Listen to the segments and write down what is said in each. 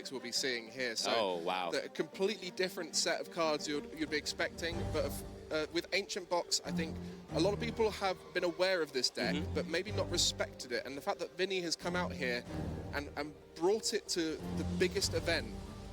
box we'll be seeing here. So oh, wow. a completely different set of cards you'd be expecting. But with Ancient Box, I think a lot of people have been aware of this deck, but maybe not respected it. And the fact that Vini has come out here and brought it to the biggest event,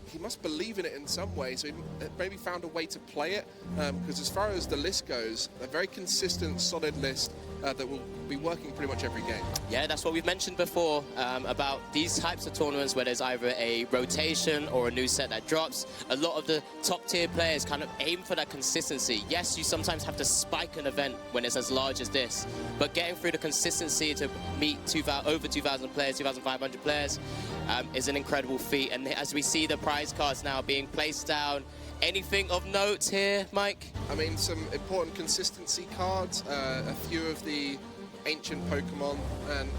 he must believe in it in some way, so he maybe found a way to play it, because as far as the list goes, a very consistent, solid list that will be working pretty much every game. Yeah, that's what we've mentioned before about these types of tournaments where there's either a rotation or a new set that drops. A lot of the top-tier players kind of aim for that consistency. Yes, you sometimes have to spike an event when it's as large as this, but getting through the consistency to meet over 2,000 players, 2,500 players, is an incredible feat. And as we see the prize cards now being placed down, anything of note here, Mike? I mean, some important consistency cards, a few of the ancient Pokemon, and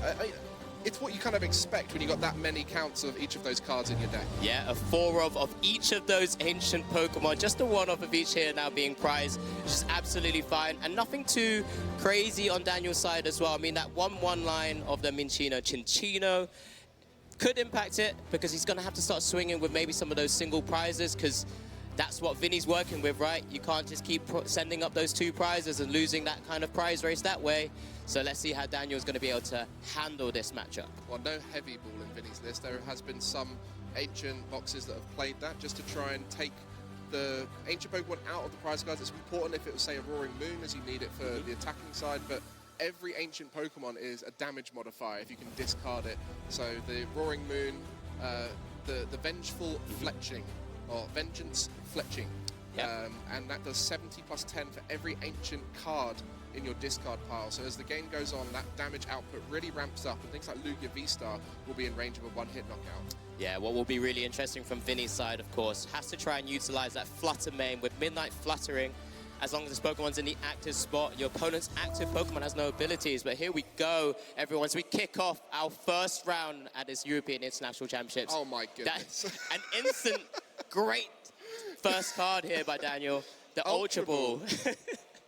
it's what you kind of expect when you got that many counts of each of those cards in your deck. Yeah, a 4 of each of those ancient Pokemon, just a 1 of each here now being prized, which is absolutely fine, and nothing too crazy on Daniel's side as well. I mean, that 1/1 line of the Chinchino could impact it, because he's going to have to start swinging with maybe some of those single prizes, because that's what Vini's working with, right? You can't just keep sending up those 2 prizes and losing that kind of prize race that way. So let's see how Daniel's going to be able to handle this matchup. Well, no heavy ball in Vini's list. There has been some ancient boxes that have played that just to try and take the ancient Pokemon out of the prize cards. It's important if it was, say, a Roaring Moon, as you need it for the attacking side, but every ancient Pokemon is a damage modifier if you can discard it. So the Roaring Moon, the Vengeful Fletching, or Vengeance Fletching, and that does 70 plus 10 for every ancient card in your discard pile. So as the game goes on, that damage output really ramps up, and things like Lugia V-Star will be in range of a 1-hit knockout. Yeah, what will be really interesting from Vini's side, of course, has to try and utilize that Flutter main with Midnight Fluttering. As long as this Pokemon's in the active spot, your opponent's active Pokemon has no abilities. But here we go, everyone. So we kick off our first round at this European International Championships. Oh my goodness. That's an instant, great first card here by Daniel. The Ultra Ball.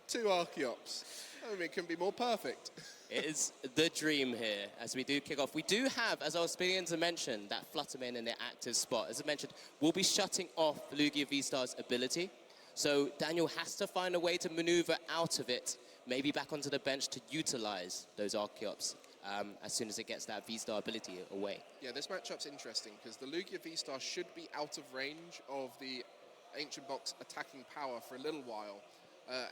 2 Archeops. I mean, it can be more perfect. It is the dream here as we do kick off. We do have, as I was beginning to mention, that Fluttermane in the active spot. As I mentioned, we'll be shutting off Lugia V-Star's ability. So Daniel has to find a way to maneuver out of it, maybe back onto the bench to utilize those Archeops as soon as it gets that V-Star ability away. Yeah, this matchup's interesting because the Lugia V-Star should be out of range of the Ancient Box attacking power for a little while.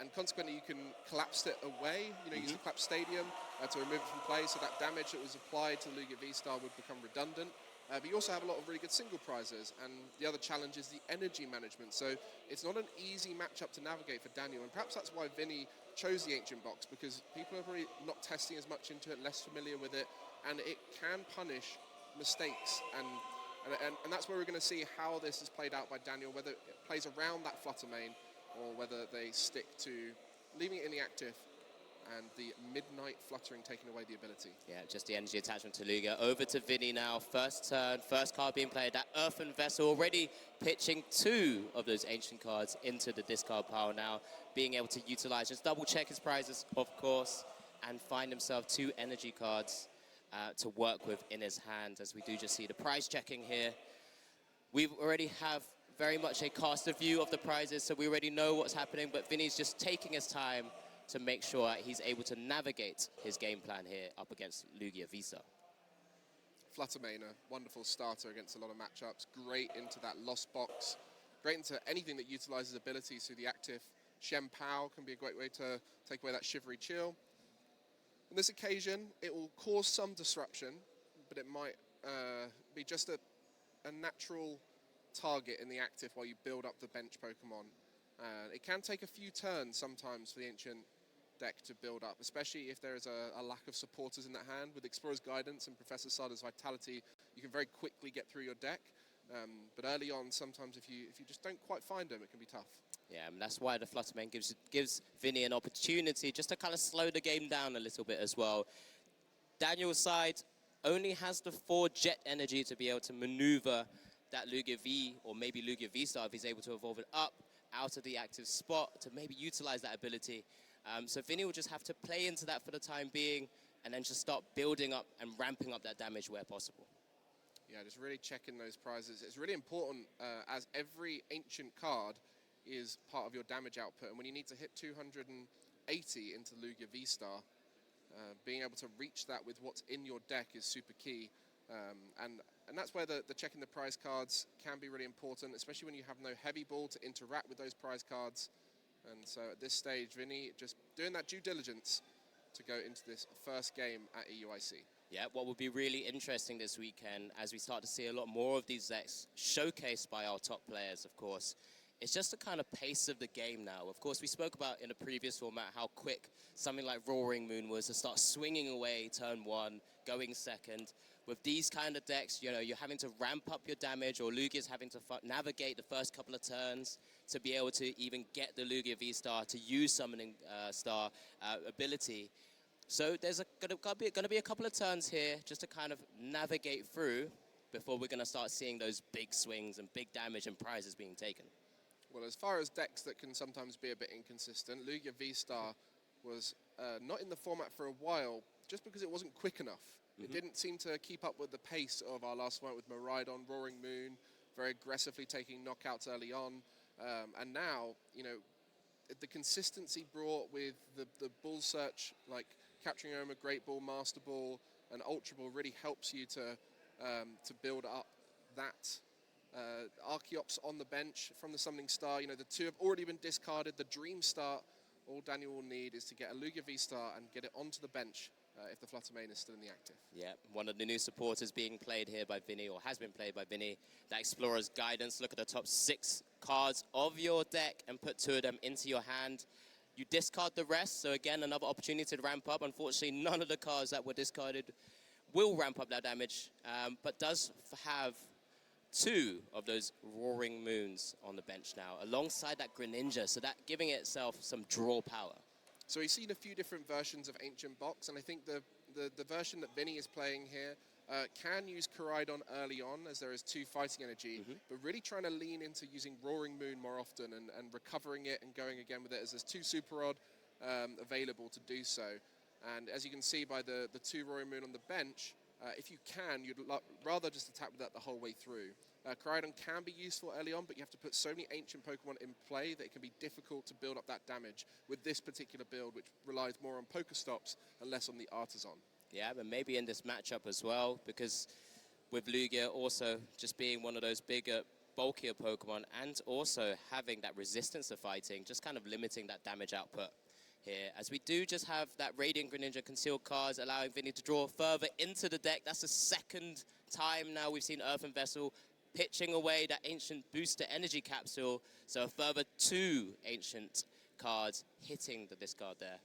And consequently, you can collapse it away, use the Collapse Stadium to remove it from play, so that damage that was applied to the Lugia V-Star would become redundant. But you also have a lot of really good single prizes, and the other challenge is the energy management. So it's not an easy matchup to navigate for Daniel, and perhaps that's why Vini chose the Ancient Box, because people are probably not testing as much into it, less familiar with it, and it can punish mistakes. And that's where we're going to see how this is played out by Daniel, whether it plays around that Flutter main, or whether they stick to leaving it in the active and the Midnight Fluttering taking away the ability. Yeah, just the energy attachment to Lugia. Over to Vini now. First turn, first card being played. That Earthen Vessel already pitching 2 of those ancient cards into the discard pile now. Being able to utilize, just double check his prizes, of course, and find himself 2 energy cards to work with in his hand, as we do just see the prize checking here. We already have very much a caster view of the prizes, so we already know what's happening, but Vini's just taking his time to make sure he's able to navigate his game plan here up against Lugia V-Star. Fluttermane, a wonderful starter against a lot of matchups. Great into that Lost Box. Great into anything that utilizes abilities through the active. Shen Pao can be a great way to take away that Shivery Chill. On this occasion, it will cause some disruption, but it might be just a natural target in the active while you build up the bench Pokemon. It can take a few turns sometimes for the Ancient deck to build up, especially if there is a lack of supporters in that hand. With Explorer's Guidance and Professor Sada's Vitality, you can very quickly get through your deck. But early on, sometimes if you just don't quite find them, it can be tough. Yeah, and that's why the Fluttermane gives Vini an opportunity just to kind of slow the game down a little bit as well. Daniel's side only has the 4 Jet Energy to be able to maneuver that Lugia V, or maybe Lugia V-Star, if he's able to evolve it up out of the active spot to maybe utilize that ability. So Vini will just have to play into that for the time being, and then just start building up and ramping up that damage where possible. Yeah, just really checking those prizes. It's really important as every ancient card is part of your damage output. And when you need to hit 280 into Lugia V-Star, being able to reach that with what's in your deck is super key. And that's where the checking the prize cards can be really important, especially when you have no heavy ball to interact with those prize cards. And so at this stage, Vini just doing that due diligence to go into this first game at EUIC. Yeah, what would be really interesting this weekend, as we start to see a lot more of these decks showcased by our top players, of course, it's just the kind of pace of the game now. Of course, we spoke about in a previous format how quick something like Roaring Moon was to start swinging away turn one, going second. With these kind of decks, you know, you're having to ramp up your damage, or Lugia's having to navigate the first couple of turns to be able to even get the Lugia V-Star to use Summoning Star ability. So there's going to be a couple of turns here just to kind of navigate through before we're going to start seeing those big swings and big damage and prizes being taken. Well, as far as decks that can sometimes be a bit inconsistent, Lugia V-Star was not in the format for a while just because it wasn't quick enough. It didn't seem to keep up with the pace of our last fight with Miraidon, Roaring Moon, very aggressively taking knockouts early on. And now, you know, the consistency brought with the Bull Search, like Capturing Aroma, Great Ball, Master Ball, and Ultra Ball really helps you to build up that Archeops on the bench from the Summoning Star. You know, the two have already been discarded. The Dream Start, all Daniel will need is to get a Lugia V-Star and get it onto the bench if the Flutter main is still in the active. Yeah, one of the new supporters being played here by Vini, or has been played by Vini, that Explorer's Guidance. Look at the top 6 cards of your deck and put 2 of them into your hand. You discard the rest, so again, another opportunity to ramp up. Unfortunately, none of the cards that were discarded will ramp up that damage, but does have 2 of those Roaring Moons on the bench now, alongside that Greninja, so that giving itself some draw power. So we've seen a few different versions of Ancient Box, and I think the version that Vini is playing here can use Koraidon early on, as there is 2 fighting energy, but really trying to lean into using Roaring Moon more often and recovering it and going again with it, as there's 2 Super Rod available to do so. And as you can see by the 2 Roaring Moon on the bench, if you can, you'd rather just attack with that the whole way through. Koraidon can be useful early on, but you have to put so many ancient Pokemon in play that it can be difficult to build up that damage with this particular build, which relies more on Pokestops and less on the Artisan. Yeah, but maybe in this matchup as well, because with Lugia also just being one of those bigger, bulkier Pokemon, and also having that resistance to fighting, just kind of limiting that damage output here, as we do just have that Radiant Greninja concealed cards, allowing Vini to draw further into the deck. That's the second time now we've seen Earthen Vessel pitching away that ancient booster energy capsule, so a further 2 ancient cards hitting the discard there,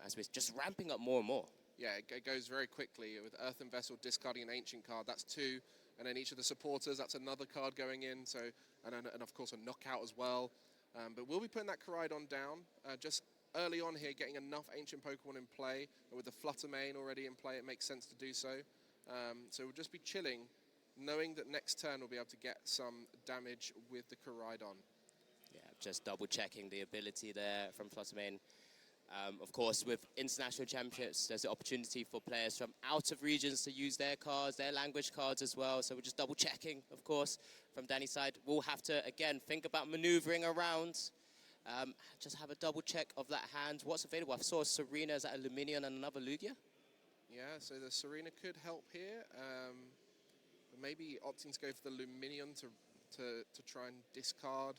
as we're just ramping up more and more. Yeah, it goes very quickly. With Earthen Vessel discarding an ancient card, that's 2, and then each of the supporters, that's another card going in, so and of course a knockout as well. But we'll be putting that Koraidon down just early on here, getting enough ancient Pokemon in play, and with the Flutter main already in play, it makes sense to do so. So we'll just be chilling, knowing that next turn we'll be able to get some damage with the Koraidon. Yeah, just double checking the ability there from Flutter main. Of course, with international championships, there's the opportunity for players from out of regions to use their cards, their language cards as well. So we're just double checking, of course, from Danny's side. We'll have to, again, think about maneuvering around. Just have a double check of that hand. What's available? I saw Serena as at Luminion and another Lugia. Yeah, so the Serena could help here. Maybe opting to go for the Luminion to try and discard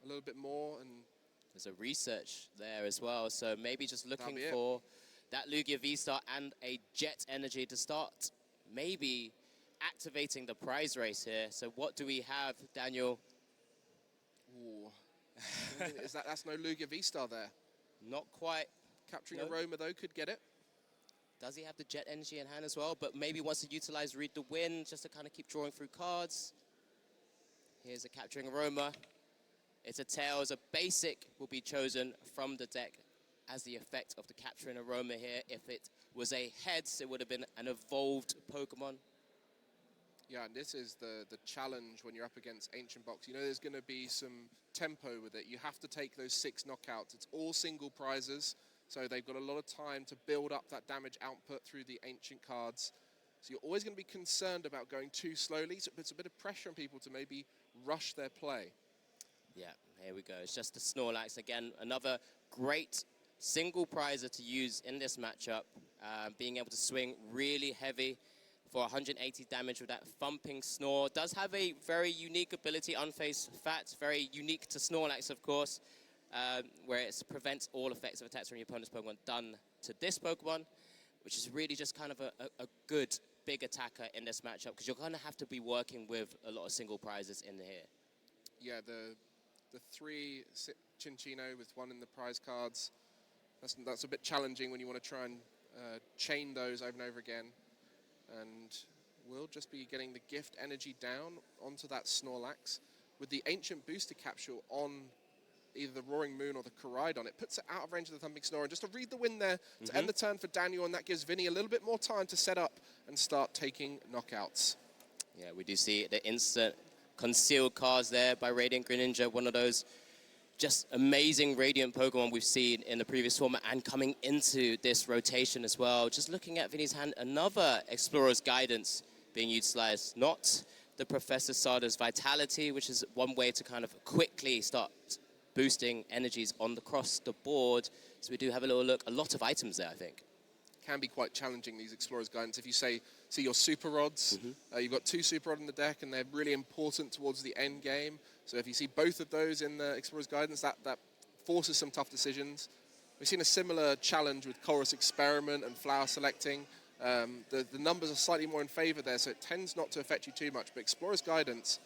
a little bit more. And there's a research there as well, so maybe just looking for that Lugia V-Star and a Jet Energy to start maybe activating the prize race here. So what do we have, Daniel? Ooh. That's no Lugia V-Star there. Not quite. Capturing Aroma, though, could get it. Does he have the Jet Energy in hand as well? But maybe wants to utilize Read the Wind just to kind of keep drawing through cards. Here's a Capturing Aroma. It's a Tails. A basic will be chosen from the deck as the effect of the Capturing Aroma here. If it was a Heads, it would have been an evolved Pokemon. Yeah, and this is the challenge when you're up against Ancient Box. You know there's going to be some tempo with it. You have to take those 6 knockouts. It's all single prizes, so they've got a lot of time to build up that damage output through the Ancient cards. So you're always going to be concerned about going too slowly, so it puts a bit of pressure on people to maybe rush their play. Yeah, here we go. It's just the Snorlax. Again, another great single prizer to use in this matchup. Being able to swing really heavy for 180 damage with that thumping snore. Does have a very unique ability, Unfazed Fat, very unique to Snorlax, of course, where it prevents all effects of attacks from your opponent's Pokemon done to this Pokemon, which is really just kind of a good big attacker in this matchup, because you're going to have to be working with a lot of single prizes in here. Yeah, the 3 Cinccino with 1 in the prize cards, that's a bit challenging when you want to try and chain those over and over again. And we'll just be getting the gift energy down onto that Snorlax with the ancient booster capsule on either the Roaring Moon or the Koraidon. It puts it out of range of the Thumping Snore. And just to read the wind there to end the turn for Daniel, and that gives Vini a little bit more time to set up and start taking knockouts. Yeah, we do see the instant concealed cards there by Radiant Greninja, one of those just amazing Radiant Pokemon we've seen in the previous format and coming into this rotation as well. Just looking at Vini's hand, another Explorer's Guidance being utilized, not the Professor Sada's Vitality, which is one way to kind of quickly start boosting energies across the board. So we do have a little look, a lot of items there, I think. Can be quite challenging, these Explorer's Guidance. If you see your Super Rods, you've got 2 Super Rod in the deck, and they're really important towards the end game. So if you see both of those in the Explorer's Guidance, that forces some tough decisions. We've seen a similar challenge with Chorus Experiment and Flower Selecting. The numbers are slightly more in favor there, so it tends not to affect you too much. But Explorer's Guidance,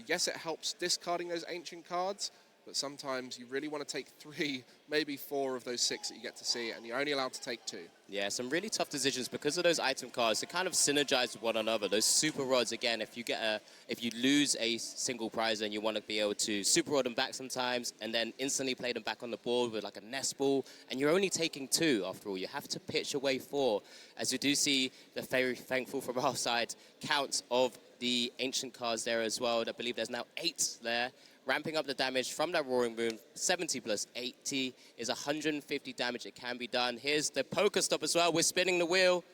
yes, it helps discarding those ancient cards, but sometimes you really want to take 3, maybe 4 of those 6 that you get to see, and you're only allowed to take 2. Yeah, some really tough decisions because of those item cards. They kind of synergize with one another. Those Super Rods, again, if you lose a single prize, and you want to be able to Super Rod them back sometimes, and then instantly play them back on the board with like a nest ball, and you're only taking 2 after all. You have to pitch away 4, as you do see the very thankful from our side count of the ancient cards there as well. I believe there's now 8 there. Ramping up the damage from that Roaring Moon, 70 plus 80 is 150 damage. It can be done. Here's the Pokestop as well. We're spinning the wheel.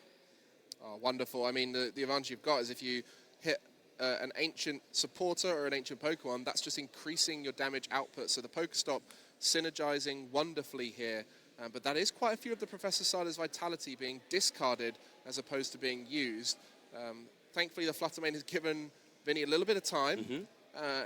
Oh, wonderful. I mean, the advantage you've got is if you hit an ancient supporter or an ancient Pokemon, that's just increasing your damage output. So the Pokestop synergizing wonderfully here. But that is quite a few of the Professor Sada's Vitality being discarded as opposed to being used. Thankfully, the Fluttermane has given Vini a little bit of time.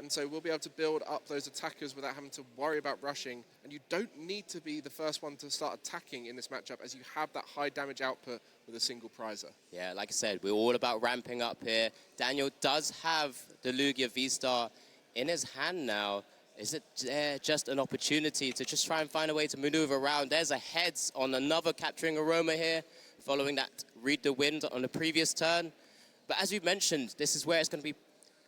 And so we'll be able to build up those attackers without having to worry about rushing. And you don't need to be the first one to start attacking in this matchup, as you have that high damage output with a single prizer. Yeah, like I said, we're all about ramping up here. Daniel does have the Lugia V-Star in his hand now. Is it just an opportunity to just try and find a way to maneuver around? There's a heads on another Capturing Aroma here, following that Read the Wind on the previous turn. But as we mentioned, this is where it's going to be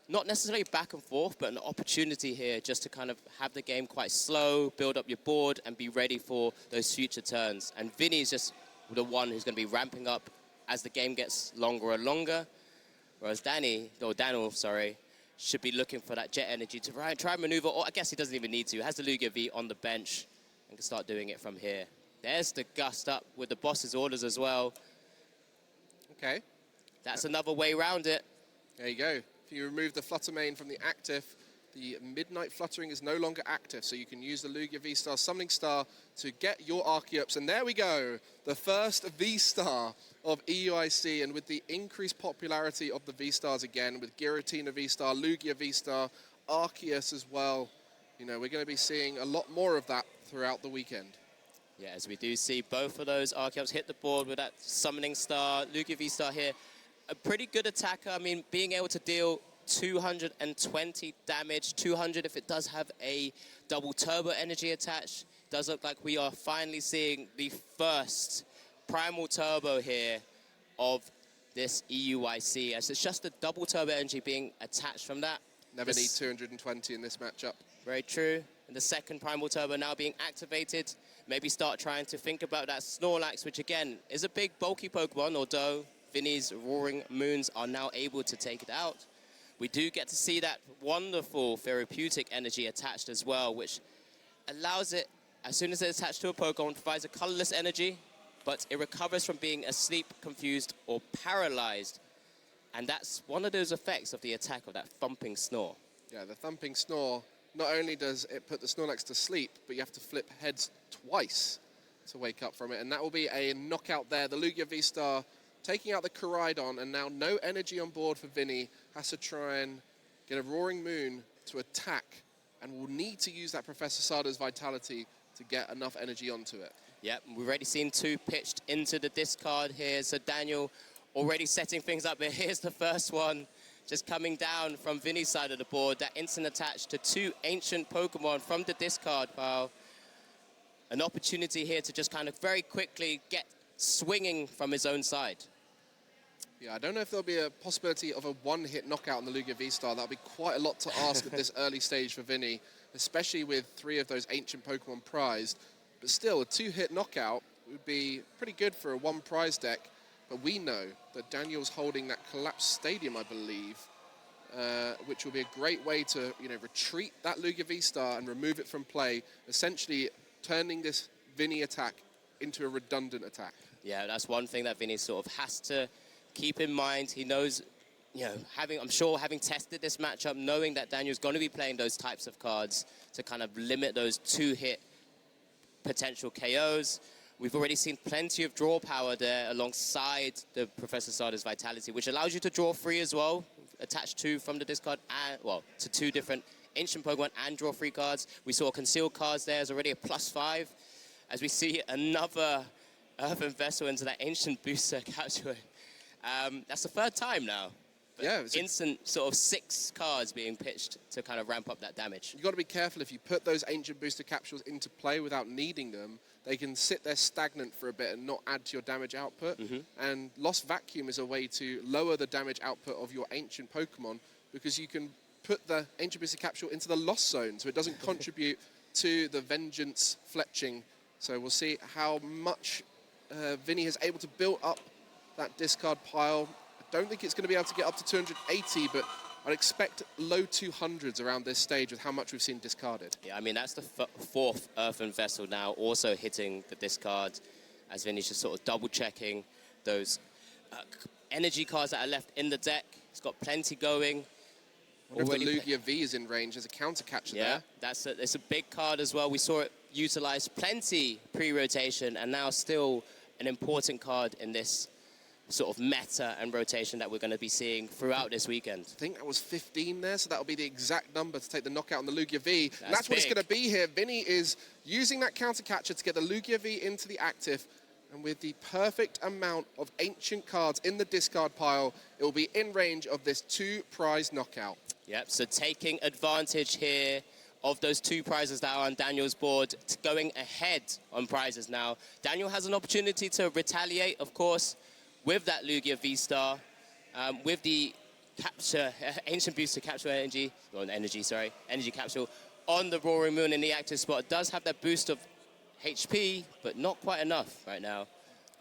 not necessarily back and forth, but an opportunity here just to kind of have the game quite slow, build up your board, and be ready for those future turns. And Vini is just the one who's going to be ramping up as the game gets longer and longer, whereas Daniel, should be looking for that jet energy to try and maneuver, or I guess he doesn't even need to. He has the Lugia V on the bench and can start doing it from here. There's the Gust Up with the boss's orders as well. Okay. That's another way around it. There you go. If you remove the Fluttermane from the active, the Midnight Fluttering is no longer active, so you can use the Lugia V-Star Summoning Star to get your Archeops. And there we go, the first V-Star of EUIC, and with the increased popularity of the V-Stars again, with Giratina V-Star, Lugia V-Star, Arceus as well, you know, we're going to be seeing a lot more of that throughout the weekend. Yeah, as we do see both of those Archeops hit the board with that Summoning Star, Lugia V-Star here. A pretty good attacker. I mean, being able to deal 220 damage, 200 if it does have a double turbo energy attached. Does look like we are finally seeing the first primal turbo here of this EUIC, as it's just the double turbo energy being attached from that. Never need 220 in this matchup. Very true. And the second primal turbo now being activated. Maybe start trying to think about that Snorlax, which again is a big bulky Pokemon, although Vini's Roaring Moons are now able to take it out. We do get to see that wonderful therapeutic energy attached as well, which allows it, as soon as it's attached to a Pokemon, provides a colorless energy, but it recovers from being asleep, confused, or paralyzed. And that's one of those effects of the attack of that thumping snore. Yeah, the thumping snore, not only does it put the Snorlax to sleep, but you have to flip heads twice to wake up from it. And that will be a knockout there. The Lugia V-Star taking out the Koraidon, and now no energy on board for Vini. Has to try and get a Roaring Moon to attack, and will need to use that Professor Sada's Vitality to get enough energy onto it. Yep, we've already seen 2 pitched into the discard here. So Daniel already setting things up here. Here's the first one, just coming down from Vini's side of the board. That instant attach to 2 ancient Pokemon from the discard pile. An opportunity here to just kind of very quickly get swinging from his own side. Yeah, I don't know if there'll be a possibility of a one-hit knockout on the Lugia V-Star. That'll be quite a lot to ask at this early stage for Vini, especially with 3 of those ancient Pokemon prized. But still, a 2-hit knockout would be pretty good for a 1 prize deck. But we know that Daniel's holding that collapsed stadium, I believe, which will be a great way to, retreat that Lugia V-Star and remove it from play, essentially turning this Vini attack into a redundant attack. Yeah, that's one thing that Vini sort of has to keep in mind. He knows, I'm sure having tested this matchup, knowing that Daniel's going to be playing those types of cards to kind of limit those 2-hit potential KOs. We've already seen plenty of draw power there alongside the Professor Sada's Vitality, which allows you to draw 3 as well, attach 2 from the discard, and, to 2 different ancient Pokemon and draw 3 cards. We saw concealed cards there as already a +5. As we see another Earthen Vessel into that ancient booster capture. That's the 3rd time now. But yeah, instant sort of 6 cards being pitched to kind of ramp up that damage. You've got to be careful if you put those ancient booster capsules into play without needing them. They can sit there stagnant for a bit and not add to your damage output. And Lost Vacuum is a way to lower the damage output of your ancient Pokemon, because you can put the ancient booster capsule into the lost zone so it doesn't contribute to the vengeance fletching. So we'll see how much Vini is able to build up that discard pile. I don't think it's going to be able to get up to 280, but I'd expect low 200s around this stage with how much we've seen discarded. Yeah, I mean, that's the 4th Earthen Vessel now also hitting the discard, as Vini's just sort of double-checking those energy cards that are left in the deck. He's got plenty going. If the Lugia V is in range, there's a counter catcher there. Yeah, it's a big card as well. We saw it utilized plenty pre-rotation, and now still an important card in this sort of meta and rotation that we're going to be seeing throughout this weekend. I think that was 15 there, so that'll be the exact number to take the knockout on the Lugia V. That's what big. it's going to be here. Vini is using that counter catcher to get the Lugia V into the active, and with the perfect amount of ancient cards in the discard pile, it will be in range of this 2 prize knockout. Yep, so taking advantage here of those 2 prizes that are on Daniel's board, going ahead on prizes now. Daniel has an opportunity to retaliate, of course, with that Lugia V-Star, with the capture, Ancient Booster Capture Energy, Energy Capsule on the Roaring Moon in the active spot. It does have that boost of HP, but not quite enough right now.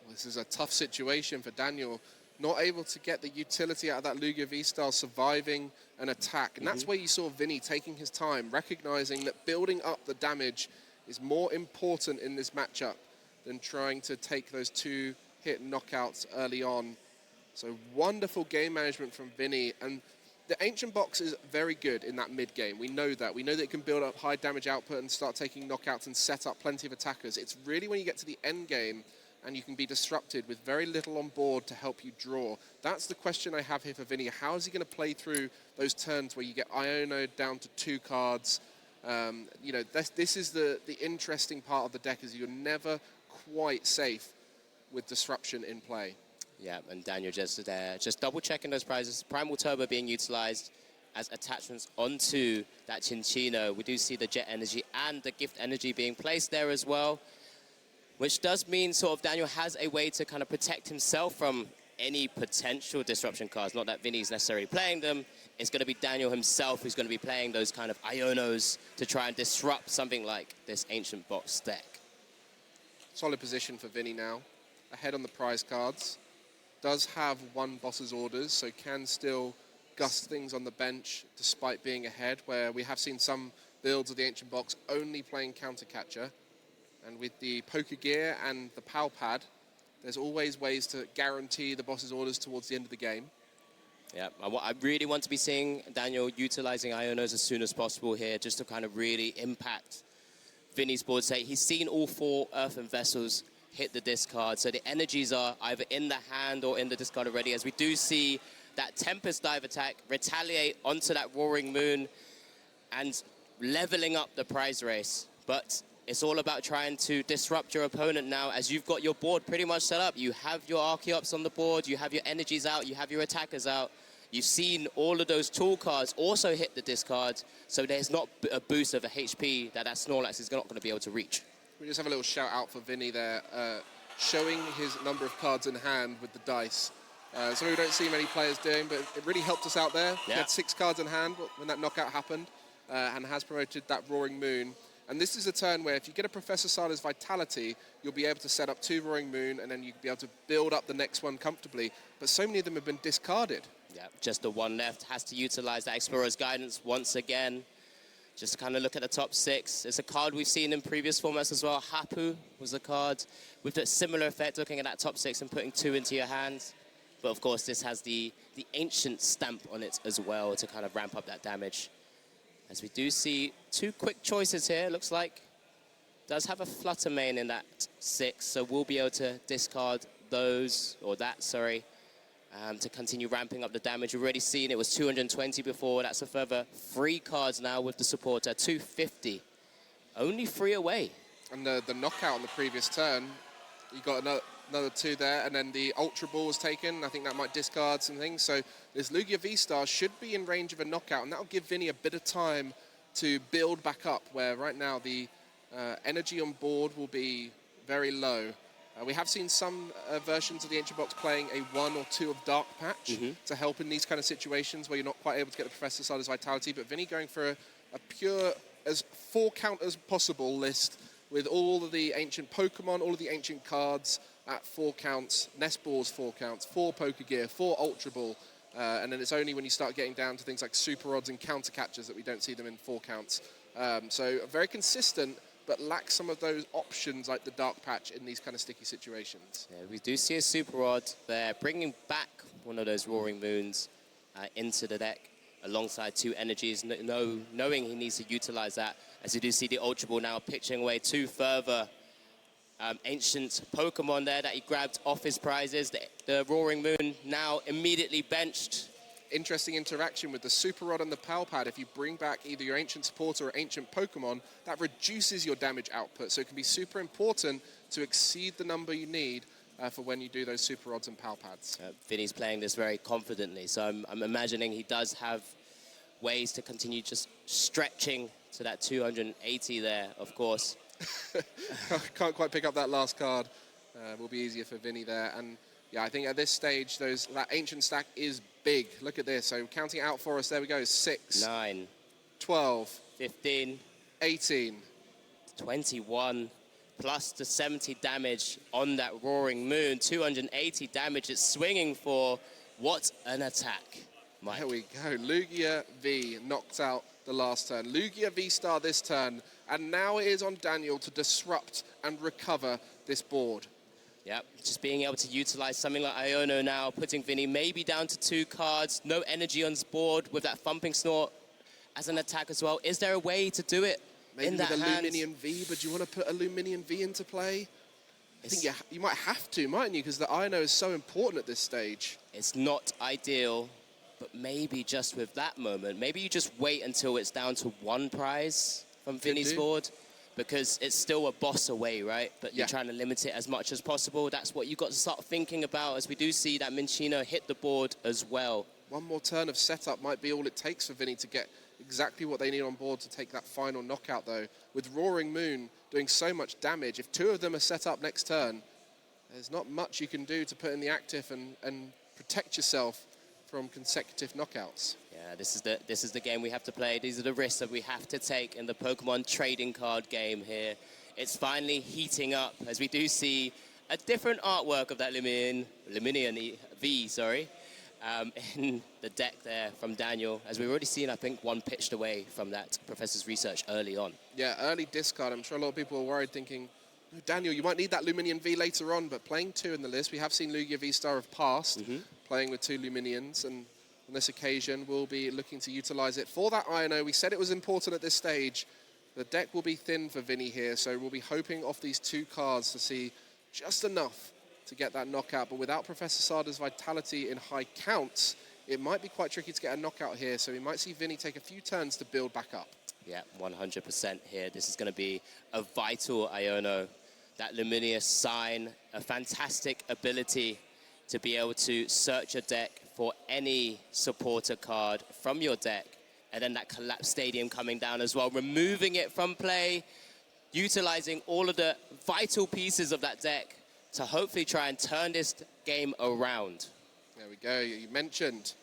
Well, this is a tough situation for Daniel. Not able to get the utility out of that Lugia V-Star, surviving an attack. And that's where you saw Vini taking his time, recognizing that building up the damage is more important in this matchup than trying to take those 2-hit knockouts early on. So wonderful game management from Vini. And the Ancient Box is very good in that mid-game. We know that. We know that it can build up high damage output and start taking knockouts and set up plenty of attackers. It's really when you get to the end game and you can be disrupted with very little on board to help you draw. That's the question I have here for Vini. How is he going to play through those turns where you get Iono down to 2 cards? This is the interesting part of the deck, is you're never quite safe with disruption in play. Yeah, and Daniel just there, just double-checking those prizes. Primal Turbo being utilized as attachments onto that Chinchino. We do see the Jet Energy and the Gift Energy being placed there as well, which does mean sort of Daniel has a way to kind of protect himself from any potential disruption cards. Not that Vini's necessarily playing them. It's going to be Daniel himself who's going to be playing those kind of Ionos to try and disrupt something like this Ancient Box deck. Solid position for Vini now. Ahead on the prize cards. Does have 1 boss's orders, so can still gust things on the bench despite being ahead, where we have seen some builds of the Ancient Box only playing counter catcher. And with the Poker Gear and the Pal Pad, there's always ways to guarantee the boss's orders towards the end of the game. Yeah, I really want to be seeing Daniel utilizing Ionos as soon as possible here, just to kind of really impact Vini's board state. He's seen all 4 Earthen Vessels hit the discard, so the energies are either in the hand or in the discard already, as we do see that Tempest Dive attack retaliate onto that Roaring Moon and leveling up the prize race. But it's all about trying to disrupt your opponent now, as you've got your board pretty much set up. You have your Archeops on the board, you have your energies out, you have your attackers out. You've seen all of those tool cards also hit the discard, so there's not a boost of a HP that Snorlax is not going to be able to reach. We just have a little shout out for Vini there, showing his number of cards in hand with the dice. Something we don't see many players doing, but it really helped us out there. He had 6 cards in hand when that knockout happened, and has promoted that Roaring Moon. And this is a turn where if you get a Professor Sada's Vitality, you'll be able to set up 2 Roaring Moon, and then you'll be able to build up the next one comfortably. But so many of them have been discarded. Yeah, just the one left. Has to utilize that Explorer's Guidance once again. Just kind of look at the top 6. It's a card we've seen in previous formats as well. Hapu was a card with a similar effect, looking at that top 6 and putting 2 into your hands. But of course, this has the Ancient stamp on it as well to kind of ramp up that damage. As we do see 2 quick choices here, looks like. Does have a Flutter Mane in that 6, so we'll be able to discard those, or that, sorry, to continue ramping up the damage. We've already seen it was 220 before. That's a further 3 cards now with the supporter, 250. Only 3 away. And the knockout on the previous turn, you got another 2 there, and then the Ultra Ball was taken. I think that might discard some things. So this Lugia V-Star should be in range of a knockout, and that'll give Vini a bit of time to build back up, where right now the energy on board will be very low. We have seen some versions of the Ancient Box playing a 1 or 2 of Dark Patch to help in these kind of situations where you're not quite able to get the Professor Sada's Vitality, but Vini going for a pure, as 4 count as possible list with all of the Ancient Pokemon, all of the Ancient cards at 4 counts, Nest Balls 4 counts, 4 Poké Gear, 4 Ultra Ball, and then it's only when you start getting down to things like Super Rods and Counter Catchers that we don't see them in 4 counts. So very consistent, but lacks some of those options like the Dark Patch in these kind of sticky situations. Yeah, we do see a Super Rod there, bringing back one of those Roaring Moons into the deck alongside 2 energies, knowing he needs to utilize that, as you do see the Ultra Ball now pitching away 2 further Ancient Pokemon there that he grabbed off his prizes. The Roaring Moon now immediately benched. Interesting interaction with the Super Rod and the Pal Pad. If you bring back either your Ancient Supporter or Ancient Pokemon, that reduces your damage output. So it can be super important to exceed the number you need for when you do those Super Rods and Pal Pads. Vini's playing this very confidently, so I'm imagining he does have ways to continue just stretching to that 280 there, of course. Can't quite pick up that last card. Will be easier for Vini there. And yeah, I think at this stage, that Ancient stack is big. Look at this. So counting out for us, there we go. 6, 9, 12, 15, 18, 21, plus the 70 damage on that Roaring Moon. 280 damage it's swinging for. What an attack, Mike. There we go. Lugia V knocked out the last turn. Lugia V-Star this turn. And now it is on Daniel to disrupt and recover this board. Yep, just being able to utilize something like Iono now, putting Vini maybe down to 2 cards, no energy on his board with that Thumping Snort as an attack as well. Is there a way to do it maybe in that with hand? Luminion V, but do you want to put a Luminion V into play? I think you might have to, mightn't you? Because the Iono is so important at this stage. It's not ideal, but maybe just with that moment, maybe you just wait until it's down to 1 prize from Vini's board, because it's still a boss away, right? But you're trying to limit it as much as possible. That's what you've got to start thinking about, as we do see that Minccino hit the board as well. 1 more turn of setup might be all it takes for Vini to get exactly what they need on board to take that final knockout, though. With Roaring Moon doing so much damage, if 2 of them are set up next turn, there's not much you can do to put in the active and protect yourself from consecutive knockouts. Yeah, this is the game we have to play. These are the risks that we have to take in the Pokemon trading card game here. It's finally heating up, as we do see a different artwork of that Luminion V, in the deck there from Daniel, as we've already seen, I think, 1 pitched away from that Professor's research early on. Yeah, early discard. I'm sure a lot of people were worried, thinking, Daniel, you might need that Luminion V later on, but playing 2 in the list, we have seen Lugia V-Star have passed, playing with 2 Luminions, and on this occasion, we'll be looking to utilize it for that INO. We said it was important at this stage. The deck will be thin for Vini here, so we'll be hoping off these 2 cards to see just enough to get that knockout, but without Professor Sada's Vitality in high counts, it might be quite tricky to get a knockout here, so we might see Vini take a few turns to build back up. Yeah, 100% here. This is going to be a vital Iono. That Luminous Sign, a fantastic ability to be able to search a deck for any supporter card from your deck, and then that Collapsed Stadium coming down as well, removing it from play, utilizing all of the vital pieces of that deck to hopefully try and turn this game around. There we go. You mentioned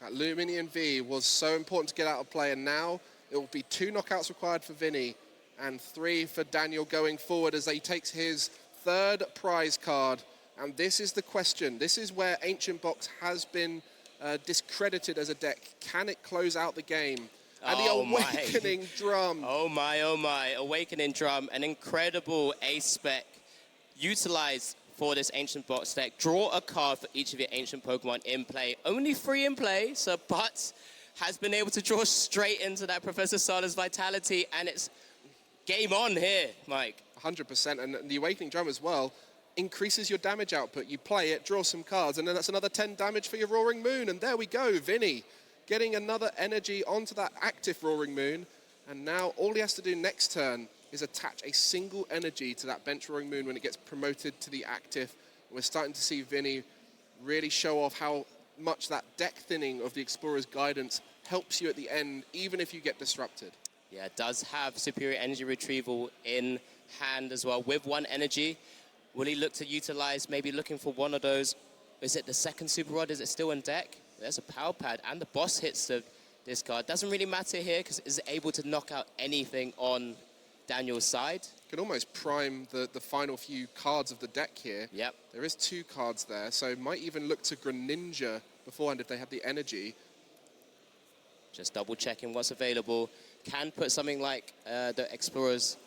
that Luminion V was so important to get out of play, and now it will be 2 knockouts required for Vini and 3 for Daniel going forward as he takes his 3rd prize card. And this is the question. This is where Ancient Box has been discredited as a deck. Can it close out the game? And the Awakening Drum. Oh my, Awakening Drum, an incredible ace spec utilized for this Ancient Box deck. Draw a card for each of your Ancient Pokemon in play. Only 3 in play, so but has been able to draw straight into that Professor Sada's Vitality, and it's game on here, Mike. 100%, and the Awakening Drum as well increases your damage output. You play it, draw some cards, and then that's another 10 damage for your Roaring Moon, and there we go, Vini getting another energy onto that active Roaring Moon, and now all he has to do next turn is attach a single energy to that bench Roaring Moon when it gets promoted to the active. We're starting to see Vini really show off how much that deck thinning of the Explorer's Guidance helps you at the end, even if you get disrupted. Yeah, it does have superior energy retrieval in hand as well with 1 energy. Will he look to utilize, maybe looking for one of those? Is it the 2nd Super Rod? Is it still in deck? There's a Power Pad, and the boss hits this card. Doesn't really matter here because it's able to knock out anything on Daniel's side. Can almost prime the final few cards of the deck here. Yep. There is 2 cards there, so might even look to Greninja beforehand if they have the energy. Just double checking what's available. Can put something like the Explorer's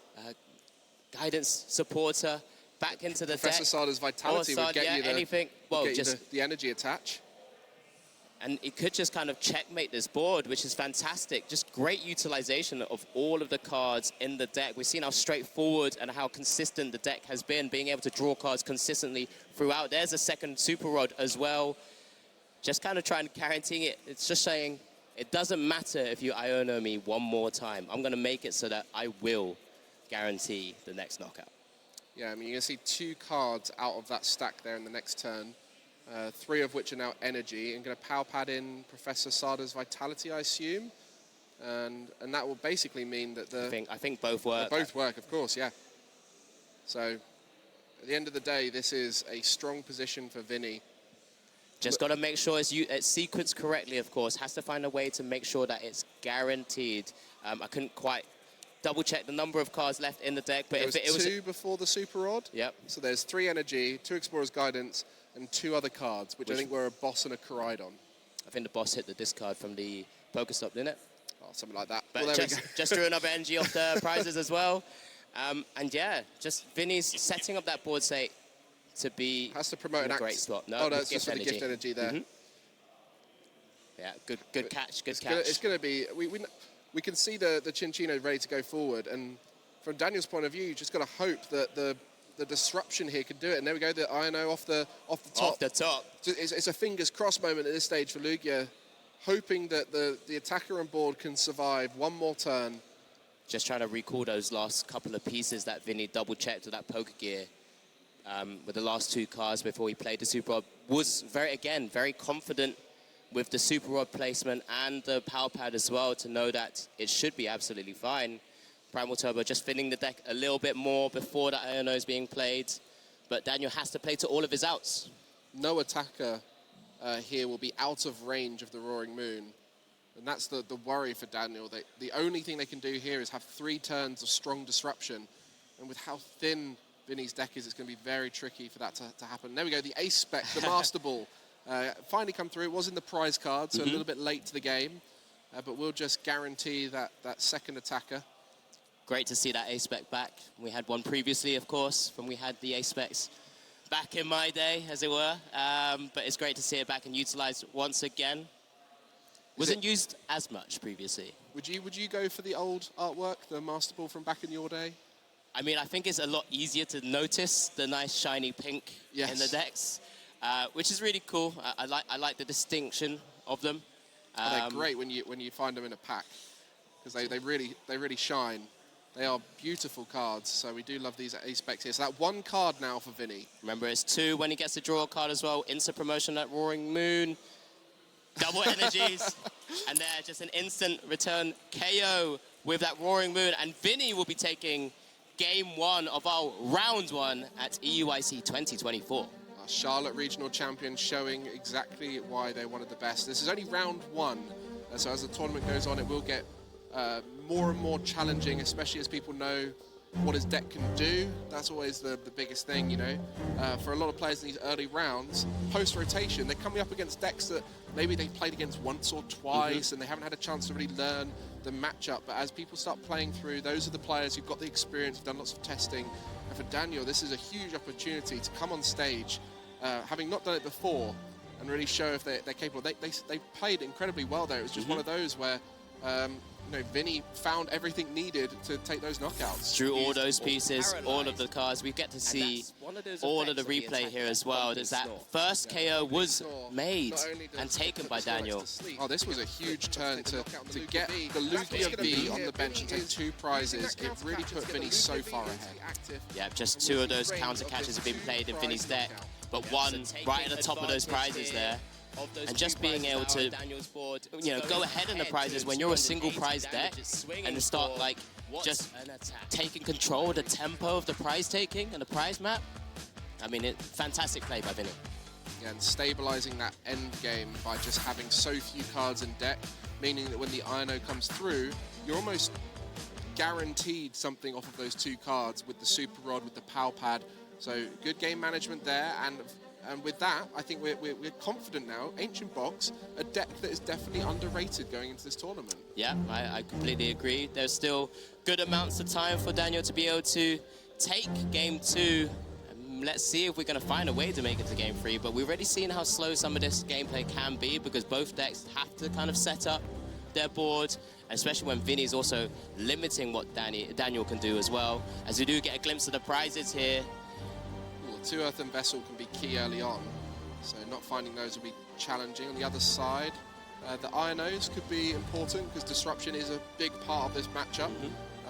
Guidance supporter back into the Professor deck. Sada's Vitality would get you anything. Well, just the energy attach. And it could just kind of checkmate this board, which is fantastic. Just great utilization of all of the cards in the deck. We've seen how straightforward and how consistent the deck has been, being able to draw cards consistently throughout. There's a 2nd Super Rod as well. Just kind of trying to guarantee it. It's just saying, it doesn't matter if you Iono me one more time. I'm going to make it so that I will guarantee the next knockout. Yeah, I mean, you're going to see 2 cards out of that stack there in the next turn. 3 of which are now energy, and going to Power Pad in Professor Sada's Vitality, I assume, and that will basically mean that I think both work. Both work, of course, yeah. So, at the end of the day, this is a strong position for Vini. Just got to make sure it's sequenced correctly, of course. Has to find a way to make sure that it's guaranteed. I couldn't quite double check the number of cards left in the deck, but if it was 2 before the Super Rod. Yep. So there's 3 energy, 2 Explorer's Guidance, and 2 other cards, which I think were a Boss and a Koraidon. I think the boss hit the discard from the Pokestop, didn't it? Oh, something like that. But well, just drew another energy off the prizes as well. And yeah, just Vini's setting up that board state to be has to promote an great swap. No, it's just for the gift energy there. Yeah, good catch, catch. It's going to be... We can see the Chinchino ready to go forward, and from Daniel's point of view, you just got to hope that the disruption here can do it. And there we go, the INO off the top. Off the top. It's a fingers crossed moment at this stage for Lugia, hoping that the attacker on board can survive one more turn. Just trying to recall those last couple of pieces that Vini double-checked with that Poké Gear with the last 2 cards before he played the Super Rod. Was very confident with the Super Rod placement and the Power Pad as well to know that it should be absolutely fine. Primal Turbo just filling the deck a little bit more before the INO is being played. But Daniel has to play to all of his outs. No attacker here will be out of range of the Roaring Moon. And that's the worry for Daniel. The only thing they can do here is have 3 turns of strong disruption. And with how thin Vini's deck is, it's going to be very tricky for that to happen. There we go, the Ace Spec, the Master Ball. Finally come through. It was in the prize card, so a little bit late to the game. But we'll just guarantee that 2nd attacker. Great to see that A-Spec back. We had one previously, of course, when we had the A-Specs back in my day, as it were. But it's great to see it back and utilized once again. Wasn't used as much previously. Would you go for the old artwork, the Master Ball from back in your day? I mean, I think it's a lot easier to notice the nice shiny pink in the decks, which is really cool. I like the distinction of them. They're great when you find them in a pack, because they really shine. They are beautiful cards, so we do love these A-Specs here. So that one card now for Vini. Remember, it's 2 when he gets to draw a card as well. Instant promotion at Roaring Moon. Double energies. And there, just an instant return KO with that Roaring Moon. And Vini will be taking game 1 of our round 1 at EUIC 2024. Our Charlotte Regional Champion showing exactly why they're one of the best. This is only round 1, so as the tournament goes on, it will get more and more challenging, especially as people know what his deck can do. That's always the biggest thing, you know. For a lot of players in these early rounds, post-rotation, they're coming up against decks that maybe they've played against once or twice and they haven't had a chance to really learn the matchup. But as people start playing through, those are the players who've got the experience, who've done lots of testing. And for Daniel, this is a huge opportunity to come on stage, having not done it before, and really show if they're capable. They played incredibly well there. It was just one of those where you know, Vini found everything needed to take those knockouts. Drew all those pieces, all of the cards. We get to see all of the replay here as well. There's that first KO was made and taken by Daniel. Oh, this was a huge turn to get the Lugia V on the bench and take 2 prizes. It really put Vini so far ahead. Yeah, just 2 of those counter catches have been played in Vini's deck, but one right at the top of those prizes there. And just being able to, you know, go ahead in the prizes when you're a single prize deck and to start like just taking control of the tempo of the prize taking and the prize map. I mean, fantastic play by Vini. Yeah, and stabilizing that end game by just having so few cards in deck, meaning that when the Ino comes through, you're almost guaranteed something off of those 2 cards with the Super Rod, with the Pow Pad. So good game management there, and with that, I think we're confident now. Ancient Box, a deck that is definitely underrated going into this tournament. Yeah, I completely agree. There's still good amounts of time for Daniel to be able to take game 2. Let's see if we're going to find a way to make it to game 3. But we've already seen how slow some of this gameplay can be, because both decks have to kind of set up their board, especially when Vini's also limiting what Daniel can do as well. As we do get a glimpse of the prizes here. 2 Earthen Vessel can be key early on, so not finding those will be challenging. On the other side, the INOs could be important because disruption is a big part of this matchup.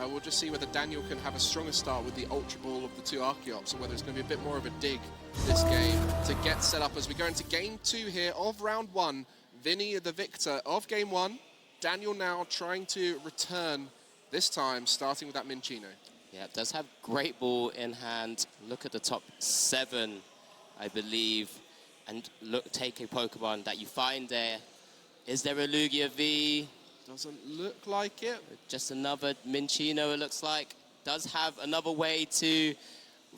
We'll just see whether Daniel can have a stronger start with the Ultra Ball of the 2 Archeops, or whether it's going to be a bit more of a dig this game to get set up as we go into game 2 here of round 1. Vini, the victor of game 1. Daniel now trying to return, this time starting with that Minccino. Yeah, it does have Great Ball in hand. Look at the top 7, I believe. And look, take a Pokemon that you find there. Is there a Lugia V? Doesn't look like it. Just another Minccino, it looks like. Does have another way to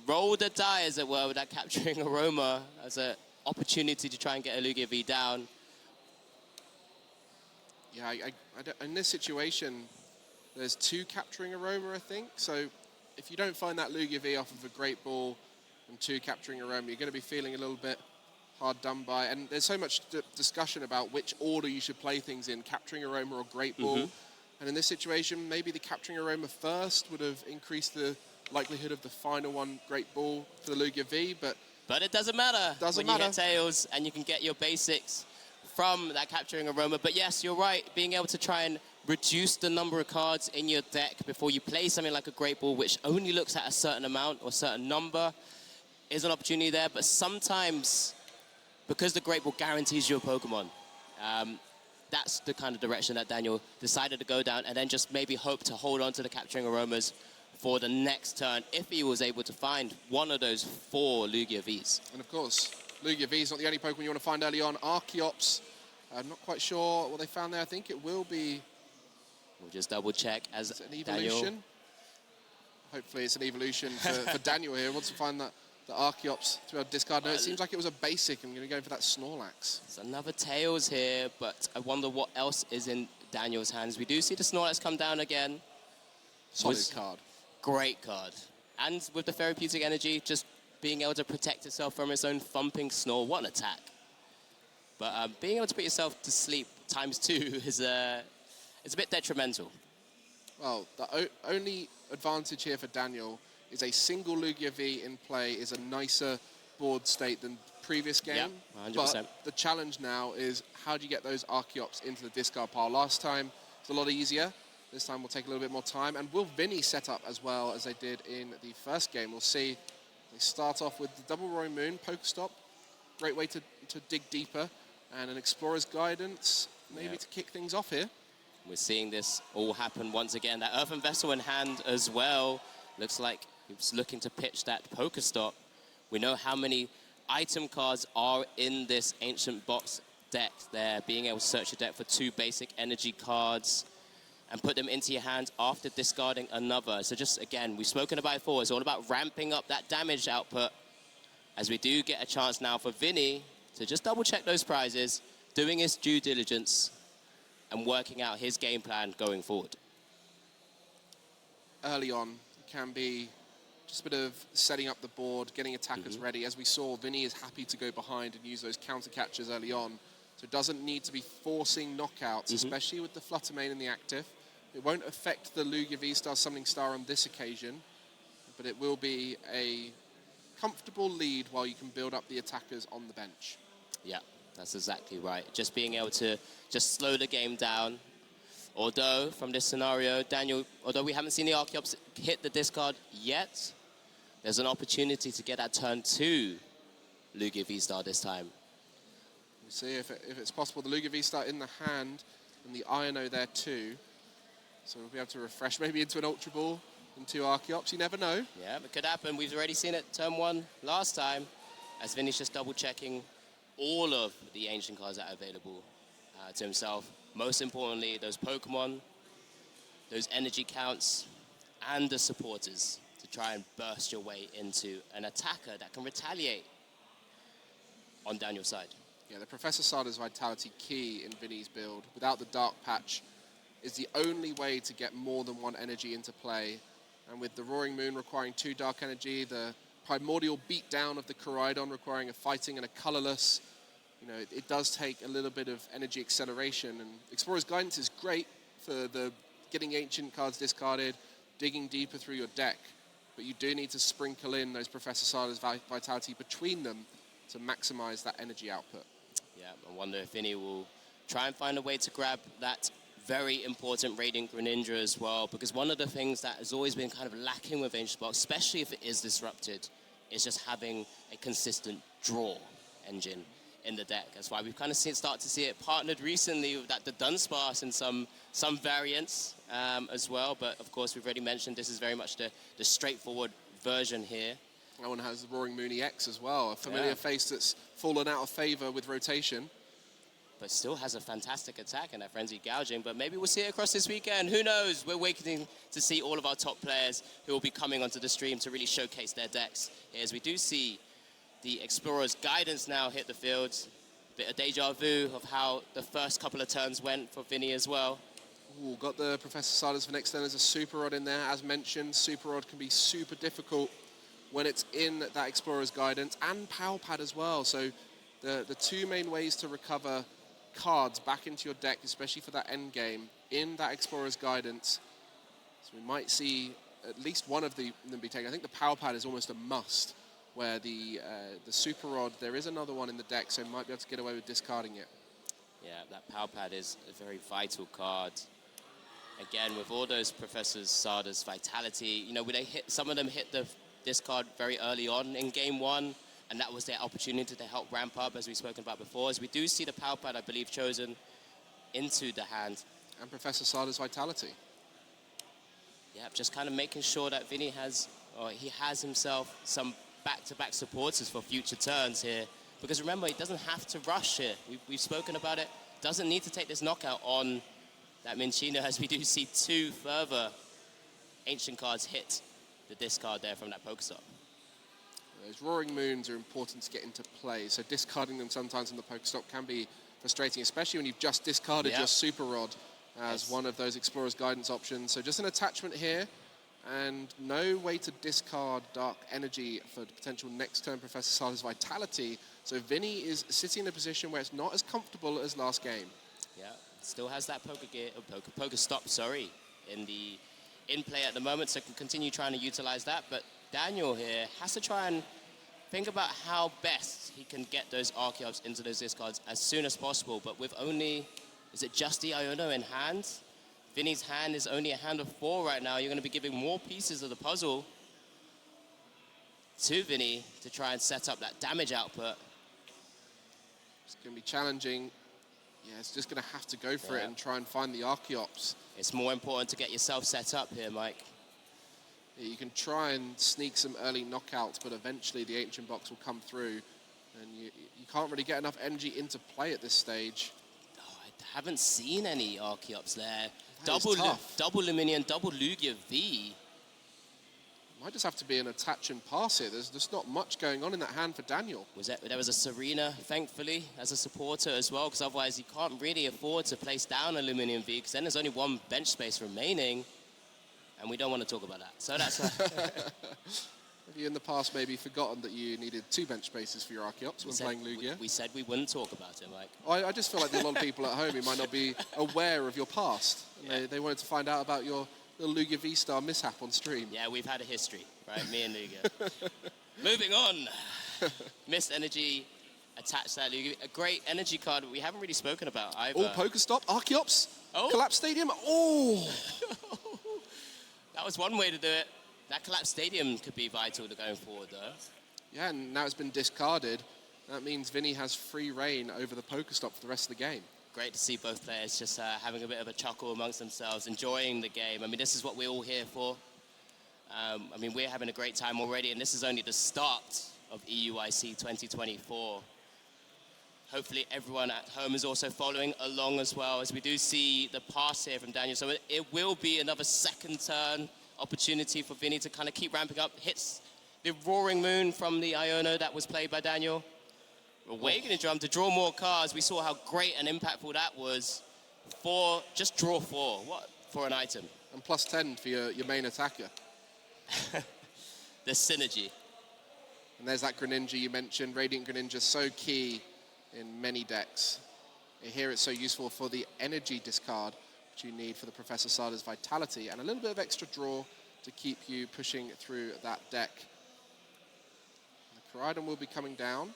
roll the die, as it were, with that Capturing Aroma as an opportunity to try and get a Lugia V down. Yeah, in this situation, there's 2 Capturing Aroma, I think. So if you don't find that Lugia V off of a Great Ball and 2 Capturing Aroma, you're going to be feeling a little bit hard done by. And there's so much discussion about which order you should play things in, Capturing Aroma or Great Ball. And in this situation, maybe the Capturing Aroma first would have increased the likelihood of the final one, Great Ball, for the Lugia V. But it doesn't matter when you get Tails and you can get your basics from that Capturing Aroma. But yes, you're right, being able to try and reduce the number of cards in your deck before you play something like a Great Ball, which only looks at a certain amount or certain number, is an opportunity there. But sometimes, because the Great Ball guarantees you a Pokemon, that's the kind of direction that Daniel decided to go down, and then just maybe hope to hold on to the Capturing Aromas for the next turn if he was able to find one of those 4 Lugia Vs. And of course, Lugia V is not the only Pokemon you want to find early on. Archeops, I'm not quite sure what they found there. I think it will be... We'll just double check as an evolution. Daniel. Hopefully it's an evolution for Daniel here. Wants to find the Archeops to be able to discard. No, it seems like it was a basic. I'm going to go for that Snorlax. It's another Tails here, but I wonder what else is in Daniel's hands. We do see the Snorlax come down again. Solid card. Great card. And with the therapeutic energy, just being able to protect itself from its own thumping snore. What an attack. But being able to put yourself to sleep ×2 is it's a bit detrimental. Well, the only advantage here for Daniel is a single Lugia V in play is a nicer board state than previous game. Yeah, 100%. But the challenge now is how do you get those Archeops into the discard pile? Last time it was a lot easier. This time will take a little bit more time. And will Vini set up as well as they did in the first game? We'll see. They start off with the double Roaring Moon, Pokestop. Great way to dig deeper. And an Explorer's Guidance, maybe to kick things off here. We're seeing this all happen once again. That Earthen Vessel in hand as well. Looks like he was looking to pitch that Pokestop. We know how many item cards are in this Ancient Box deck there. Being able to search your deck for 2 basic energy cards and put them into your hand after discarding another. So just, again, we've spoken about it before. It's all about ramping up that damage output. As we do get a chance now for Vini to just double-check those prizes, doing his due diligence, and working out his game plan going forward. Early on, it can be just a bit of setting up the board, getting attackers ready. As we saw, Vini is happy to go behind and use those counter catchers early on. So it doesn't need to be forcing knockouts, especially with the Fluttermane in the active. It won't affect the Lugia V-Star Summoning Star on this occasion, but it will be a comfortable lead while you can build up the attackers on the bench. Yeah, that's exactly right. Just being able to just slow the game down. Although, from this scenario, Daniel, although we haven't seen the Archeops hit the discard yet, there's an opportunity to get that turn 2 Lugia V-Star this time. We'll see if it's possible. The Lugia V-Star in the hand and the Iono there too. So we'll be able to refresh maybe into an Ultra Ball and 2 Archeops. You never know. Yeah, it could happen. We've already seen it turn 1 last time, as Vini's just double-checking all of the Ancient cards that are available to himself. Most importantly, those Pokemon, those energy counts, and the supporters to try and burst your way into an attacker that can retaliate on Daniel's side. Yeah, the Professor Sada's Vitality key in Vini's build, without the Dark Patch, is the only way to get more than 1 energy into play. And with the Roaring Moon requiring 2 Dark Energy, the Primordial Beatdown of the Koraidon requiring a Fighting and a Colorless, you know, it does take a little bit of energy acceleration. And Explorer's Guidance is great for the getting Ancient cards discarded, digging deeper through your deck. But you do need to sprinkle in those Professor Sada's Vitality between them to maximize that energy output. Yeah, I wonder if Vini will try and find a way to grab that very important Radiant Greninja as well, because one of the things that has always been kind of lacking with Ancient Box, especially if it is disrupted, is just having a consistent draw engine in the deck. That's why we've kind of start to see it partnered recently with the Dunsparce and some variants as well. But of course, we've already mentioned this is very much the straightforward version here. That one has the Roaring Moon EX as well, a familiar face that's fallen out of favor with rotation. But still has a fantastic attack and that Frenzied Gouging. But maybe we'll see it across this weekend. Who knows? We're waiting to see all of our top players who will be coming onto the stream to really showcase their decks. As we do see the Explorer's Guidance now hit the field. Bit of deja vu of how the first couple of turns went for Vini as well. Ooh, got the Professor Sada's for next turn. There's a Super Rod in there. As mentioned, Super Rod can be super difficult when it's in that Explorer's Guidance, and Power Pad as well. So the 2 main ways to recover cards back into your deck, especially for that end game, in that Explorer's Guidance. So we might see at least one of them be taken. I think the Power Pad is almost a must, where the Super Rod, there is another one in the deck, so might be able to get away with discarding it. Yeah, that Power Pad is a very vital card. Again, with all those Professor Sada's Vitality, you know, some of them hit the discard very early on in game 1, and that was their opportunity to help ramp up, as we've spoken about before. As we do see the Power Pad, I believe, chosen into the hand. And Professor Sada's Vitality. Yeah, just kind of making sure that Vini has himself some back-to-back supporters for future turns here. Because remember, he doesn't have to rush here. We've spoken about it. Doesn't need to take this knockout on that Minchino, as we do see 2 further Ancient cards hit the discard there from that Pokestop. Those Roaring Moons are important to get into play, so discarding them sometimes in the Pokestop can be frustrating, especially when you've just discarded your Super Rod. as one of those Explorer's Guidance options. So just an attachment here, and no way to discard Dark Energy for the potential next turn Professor Sada's Vitality. So Vini is sitting in a position where it's not as comfortable as last game. Yeah, still has that poker stop, in play at the moment, so can continue trying to utilize that. But Daniel here has to try and think about how best he can get those Archeops into those discards as soon as possible. But with only, is it just the Iono in hand? Vini's hand is only a hand of 4 right now. You're going to be giving more pieces of the puzzle to Vini to try and set up that damage output. It's going to be challenging. Yeah, it's just going to have to go for it and try and find the Archeops. It's more important to get yourself set up here, Mike. Yeah, you can try and sneak some early knockouts, but eventually the Ancient Box will come through, and you can't really get enough energy into play at this stage. Oh, I haven't seen any Archeops there. Double Luminion, double Lugia V. Might just have to be an attach and pass here. There's just not much going on in that hand for Daniel. There was a Serena, thankfully, as a supporter as well, because otherwise he can't really afford to place down a Luminion V, because then there's only 1 bench space remaining, and we don't want to talk about that. So that's... Have you in the past maybe forgotten that you needed 2 bench spaces for your Archeops when playing Lugia? We said we wouldn't talk about it, Mike. I just feel like there's a lot of people at home who might not be aware of your past. Yeah. They wanted to find out about your little Lugia V-Star mishap on stream. Yeah, we've had a history, right? Me and Lugia. Moving on. Missed Energy, attached that Lugia. A great energy card that we haven't really spoken about either. Oh, Pokestop, Archeops, Collapse Stadium. Oh! That was one way to do it. That Collapse Stadium could be vital to going forward, though. Yeah, and now it's been discarded. That means Vini has free reign over the Pokestop for the rest of the game. Great to see both players just having a bit of a chuckle amongst themselves, enjoying the game. I mean, this is what we're all here for. I mean, we're having a great time already, and this is only the start of EUIC 2024. Hopefully everyone at home is also following along as well, as we do see the pass here from Daniel. So it will be another second turn opportunity for Vini to kind of keep ramping up. Hits the Roaring Moon from the Iono that was played by Daniel. Awakening Drum to draw more cards. We saw how great and impactful that was for just draw 4. What for an item? And plus 10 for your main attacker. The synergy. And there's that Greninja you mentioned. Radiant Greninja, so key in many decks. Here it's so useful for the energy discard, which you need for the Professor Sada's Vitality, and a little bit of extra draw to keep you pushing through that deck. The Koraidon will be coming down.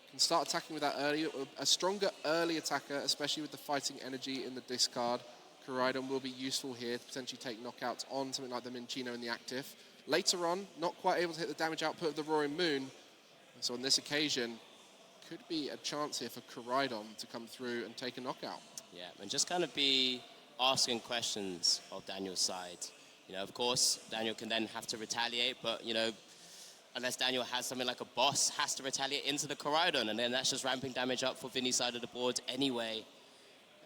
Can start attacking with that early, a stronger early attacker, especially with the fighting energy in the discard. Koraidon will be useful here to potentially take knockouts on something like the Minccino in the active. Later on, not quite able to hit the damage output of the Roaring Moon. So on this occasion, could be a chance here for Koraidon to come through and take a knockout. Yeah, and just kind of be asking questions of Daniel's side. You know, of course, Daniel can then have to retaliate, but, you know, unless Daniel has something like a boss, has to retaliate into the Koraidon, and then that's just ramping damage up for Vini's side of the board anyway.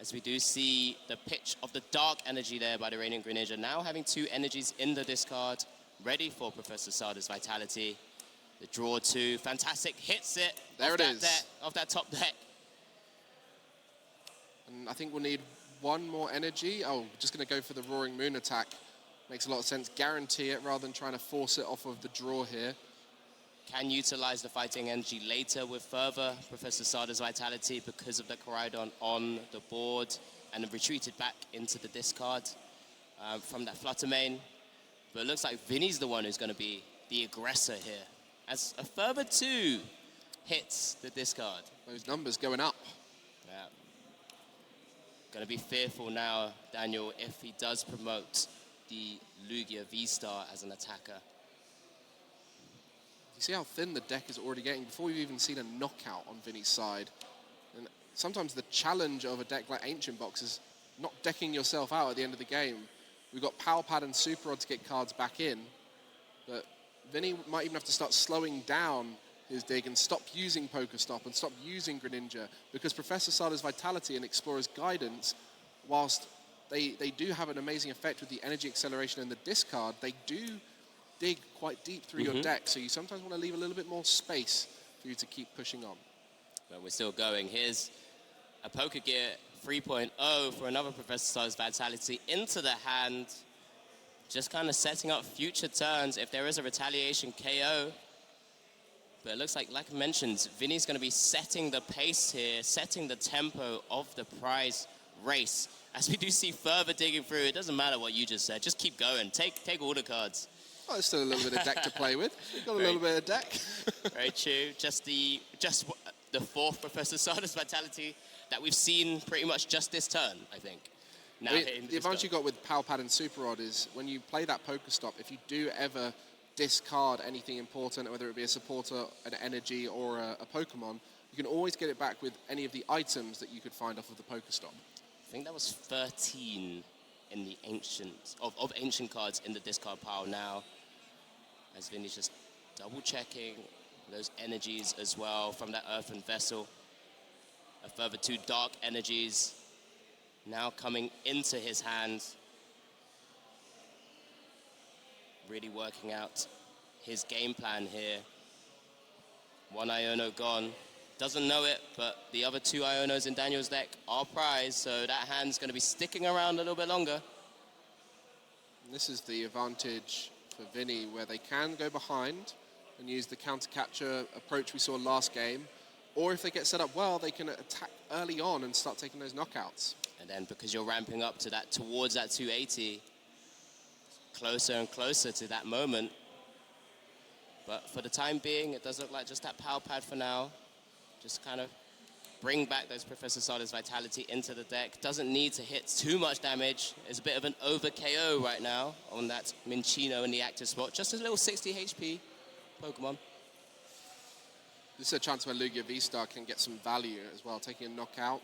As we do see the pitch of the Dark Energy there by the Radiant Greninja, now having 2 energies in the discard, ready for Professor Sada's Vitality. The draw 2, fantastic, hits it. There it is. Off that top deck. And I think we'll need 1 more energy. Oh, just going to go for the Roaring Moon attack. Makes a lot of sense. Guarantee it rather than trying to force it off of the draw here. Can utilize the fighting energy later with further Professor Sada's Vitality because of the Koraidon on the board, and retreated back into the discard from that Flutter Mane. But it looks like Vini's the one who's going to be the aggressor here, as a further 2 hits the discard. Those numbers going up. Yeah. Going to be fearful now, Daniel, if he does promote the Lugia V-Star as an attacker. You see how thin the deck is already getting before we've even seen a knockout on Vini's side. And sometimes the challenge of a deck like Ancient Box is not decking yourself out at the end of the game. We've got Power Pad and Super Rod to get cards back in, but Vini might even have to start slowing down his dig and stop using Pokestop and stop using Greninja, because Professor Sada's Vitality and Explorer's Guidance, whilst they do have an amazing effect with the energy acceleration and the discard, they do dig quite deep through your deck, so you sometimes want to leave a little bit more space for you to keep pushing on. But we're still going. Here's a Poké Gear 3.0 for another Professor Star's Vitality into the hand. Just kind of setting up future turns if there is a retaliation KO. But it looks like I mentioned, Vini's going to be setting the pace here, setting the tempo of the prize race. As we do see further digging through, it doesn't matter what you just said. Just keep going. Take all the cards. Oh, there's still a little bit of deck to play with. We've got a little bit of deck. Very true. Just the fourth Professor Stardust Vitality that we've seen pretty much just this turn, I think. Now, the advantage you got with Power Pad and Super Rod is when you play that Pokestop, if you do ever discard anything important, whether it be a supporter, an energy, or a Pokemon, you can always get it back with any of the items that you could find off of the Pokestop. I think that was 13 in the of ancient cards in the discard pile now. As Vini's just double checking those energies as well from that Earthen Vessel. A further 2 dark energies now coming into his hand. Really working out his game plan here. 1 Iono gone. Doesn't know it, but the other 2 Ionos in Daniel's deck are prized, so that hand's going to be sticking around a little bit longer. And this is the advantage for Vini, where they can go behind and use the counter-capture approach we saw last game, or if they get set up well, they can attack early on and start taking those knockouts. And then because you're ramping up to that, towards that 280, closer and closer to that moment. But for the time being, it does look like just that Power Pad for now. Just kind of bring back those Professor Stardust Vitality into the deck. Doesn't need to hit too much damage. It's a bit of an over KO right now on that Minchino in the active spot. Just a little 60 HP Pokemon. This is a chance where Lugia V-Star can get some value as well, taking a knockout.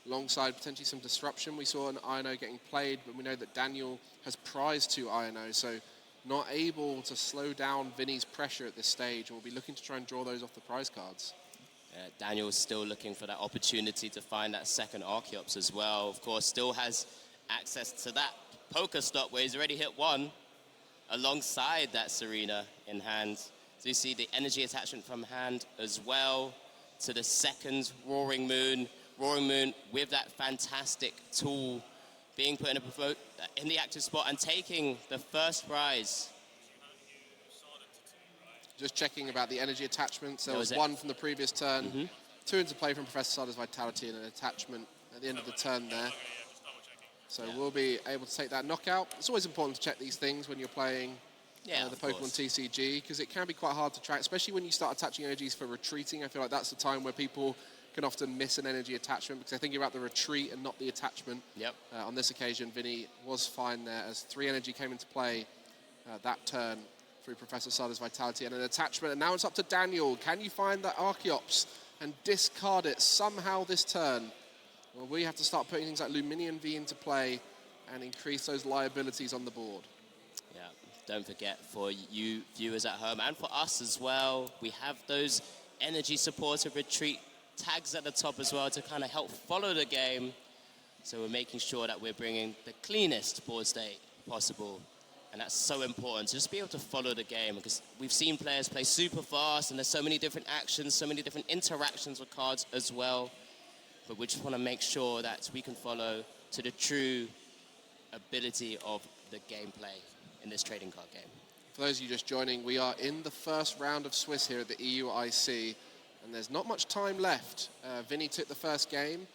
Alongside potentially some disruption. We saw an Iono getting played, but we know that Daniel has prized 2 Iono, so not able to slow down Vini's pressure at this stage. We'll be looking to try and draw those off the prize cards. Daniel's still looking for that opportunity to find that second Archeops as well. Of course, still has access to that Pokestop where he's already hit 1 alongside that Serena in hand. So you see the energy attachment from hand as well to the second Roaring Moon. Roaring Moon with that fantastic tool being put in the active spot and taking the first prize. Just checking about the energy attachments. There was 1 from the previous turn, 2 into play from Professor Stardust Vitality and an attachment at the end of the turn there. So we'll be able to take that knockout. It's always important to check these things when you're playing the Pokemon TCG, because it can be quite hard to track, especially when you start attaching energies for retreating. I feel like that's the time where people can often miss an energy attachment because they're thinking about the retreat and not the attachment. On this occasion, Vini was fine there as 3 energy came into play that turn through Professor Stardust Vitality and an attachment. And now it's up to Daniel. Can you find that Archeops and discard it somehow this turn? Well, we have to start putting things like Luminion V into play and increase those liabilities on the board. Yeah, don't forget, for you viewers at home and for us as well, we have those energy supportive retreat tags at the top as well to kind of help follow the game. So we're making sure that we're bringing the cleanest board state possible. And that's so important, to just be able to follow the game, because we've seen players play super fast and there's so many different actions, so many different interactions with cards as well. But we just want to make sure that we can follow to the true ability of the gameplay in this trading card game. For those of you just joining, we are in the first round of Swiss here at the EUIC, and there's not much time left. Vini took the first game,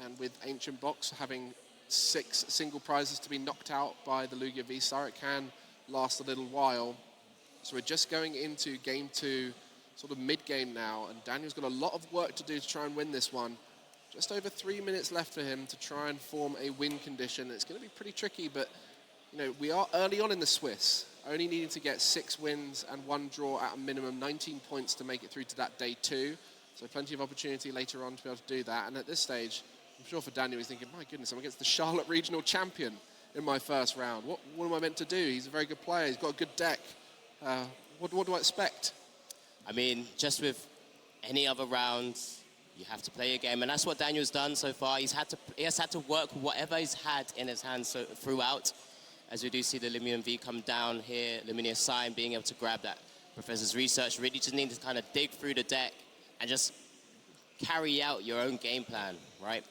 and with Ancient Box having 6 single prizes to be knocked out by the Lugia V-Star, it can last a little while. So we're just going into game 2, sort of mid-game now, and Daniel's got a lot of work to do to try and win this one. Just over 3 minutes left for him to try and form a win condition. It's going to be pretty tricky, but you know, we are early on in the Swiss, only needing to get 6 wins and 1 draw at a minimum, 19 points to make it through to that day 2. So plenty of opportunity later on to be able to do that. And at this stage, I'm sure for Daniel, he's thinking, my goodness, I'm against the Charlotte Regional Champion in my first round. What am I meant to do? He's a very good player. He's got a good deck. What do I expect? I mean, just with any other rounds, you have to play a game, and that's what Daniel's done so far. He has had to work with whatever he's had in his hands throughout. As we do see the Lumion V come down here, Luminia Sign being able to grab that Professor's Research. Really just need to kind of dig through the deck and just carry out your own game plan, right?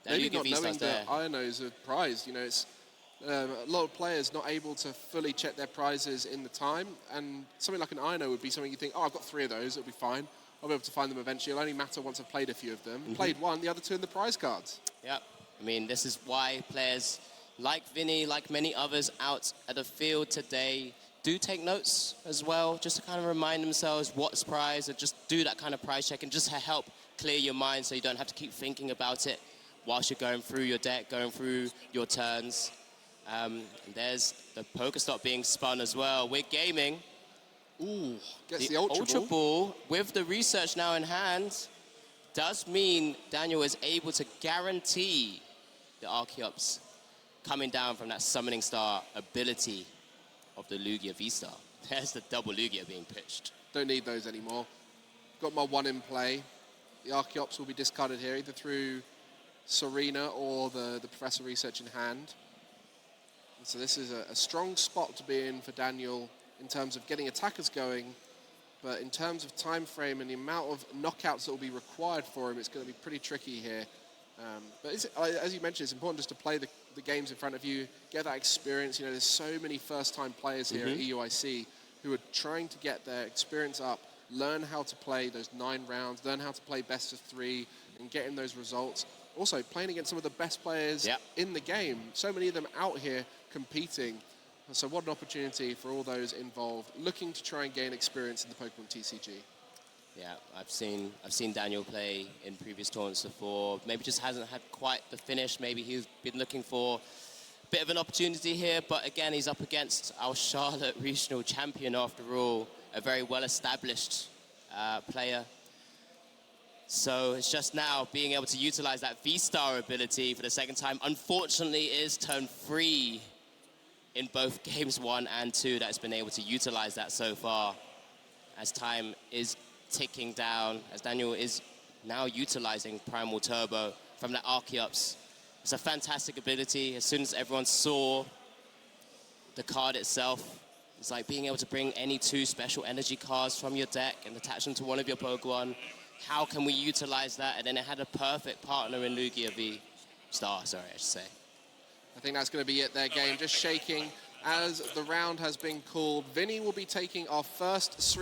maybe Lugia not knowing V-Star's there. that Ionos are prized. You know, it's a lot of players not able to fully check their prizes in the time, and something like an Iono would be something you think, oh, I've got 3 of those, it'll be fine. I'll be able to find them eventually. It'll only matter once I've played a few of them. Played one, the other 2 in the prize cards. Yep. I mean, this is why players like Vini, like many others out at the field today, do take notes as well, just to kind of remind themselves what's prize, and just do that kind of prize check, and just to help clear your mind so you don't have to keep thinking about it whilst you're going through your deck, going through your turns. There's the Pokestop being spun as well. We're gaming. Ooh, gets the Ultra Ultra Ball. Ball, with the research now in hand, does mean Daniel is able to guarantee the Archeops coming down from that Summoning Star ability of the Lugia V-Star. There's the double Lugia being pitched. Don't need those anymore. Got my 1 in play. The Archeops will be discarded here, either through Serena or the Professor Research in hand. And so this is a strong spot to be in for Daniel in terms of getting attackers going, but in terms of time frame and the amount of knockouts that will be required for him, it's going to be pretty tricky here. But as you mentioned, it's important just to play the games in front of you, get that experience. You know, there's so many first-time players here at EUIC who are trying to get their experience up, learn how to play those 9 rounds, learn how to play best of 3, and getting those results. Also, playing against some of the best players in the game. So many of them out here competing. So what an opportunity for all those involved, looking to try and gain experience in the Pokemon TCG. Yeah, I've seen Daniel play in previous tournaments before. Maybe just hasn't had quite the finish. Maybe he's been looking for a bit of an opportunity here. But again, he's up against our Charlotte regional champion after all, a very well-established player. So it's just now being able to utilize that V-Star ability for the second time. Unfortunately, it is turn 3 in both games 1 and 2 that's been able to utilize that so far, as time is ticking down, as Daniel is now utilizing Primal Turbo from the Archeops. It's a fantastic ability. As soon as everyone saw the card itself, it's like being able to bring any 2 special energy cards from your deck and attach them to one of your Pokemon. How can we utilize that? And then it had a perfect partner in Lugia V-Star, sorry, I should say. I think that's going to be it there, game. Just shaking as the round has been called. Vini will be taking our first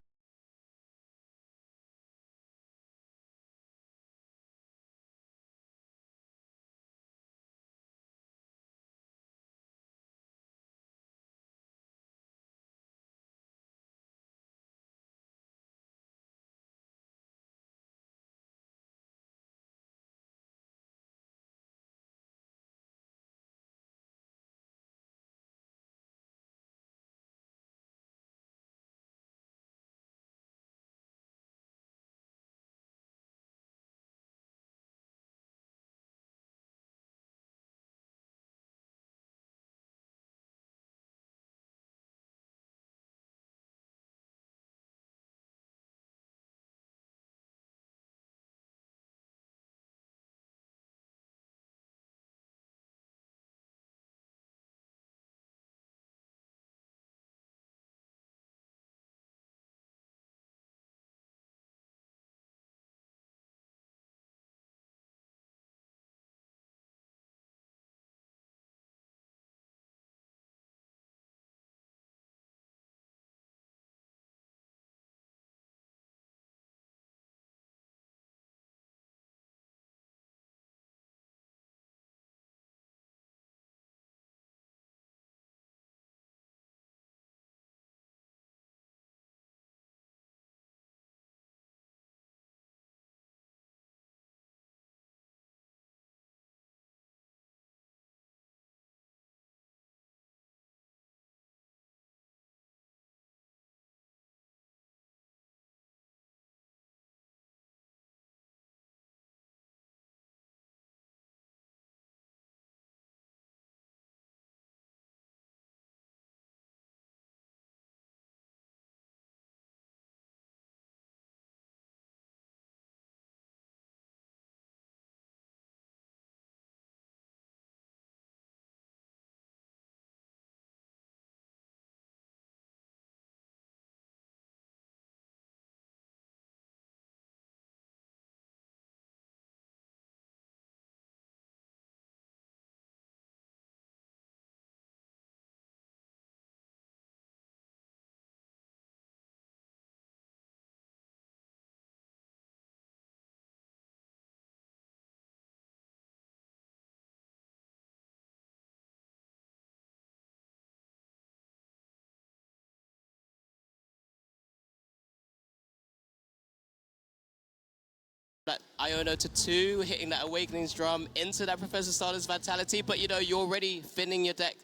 that Iono to 2, hitting that Awakening's Drum into that Professor Stardust Vitality. But, you know, you're already finning your deck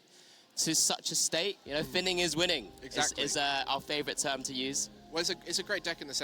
to such a state. You know, finning is winning. Exactly. Is our favorite term to use. Well, it's a great deck in the sense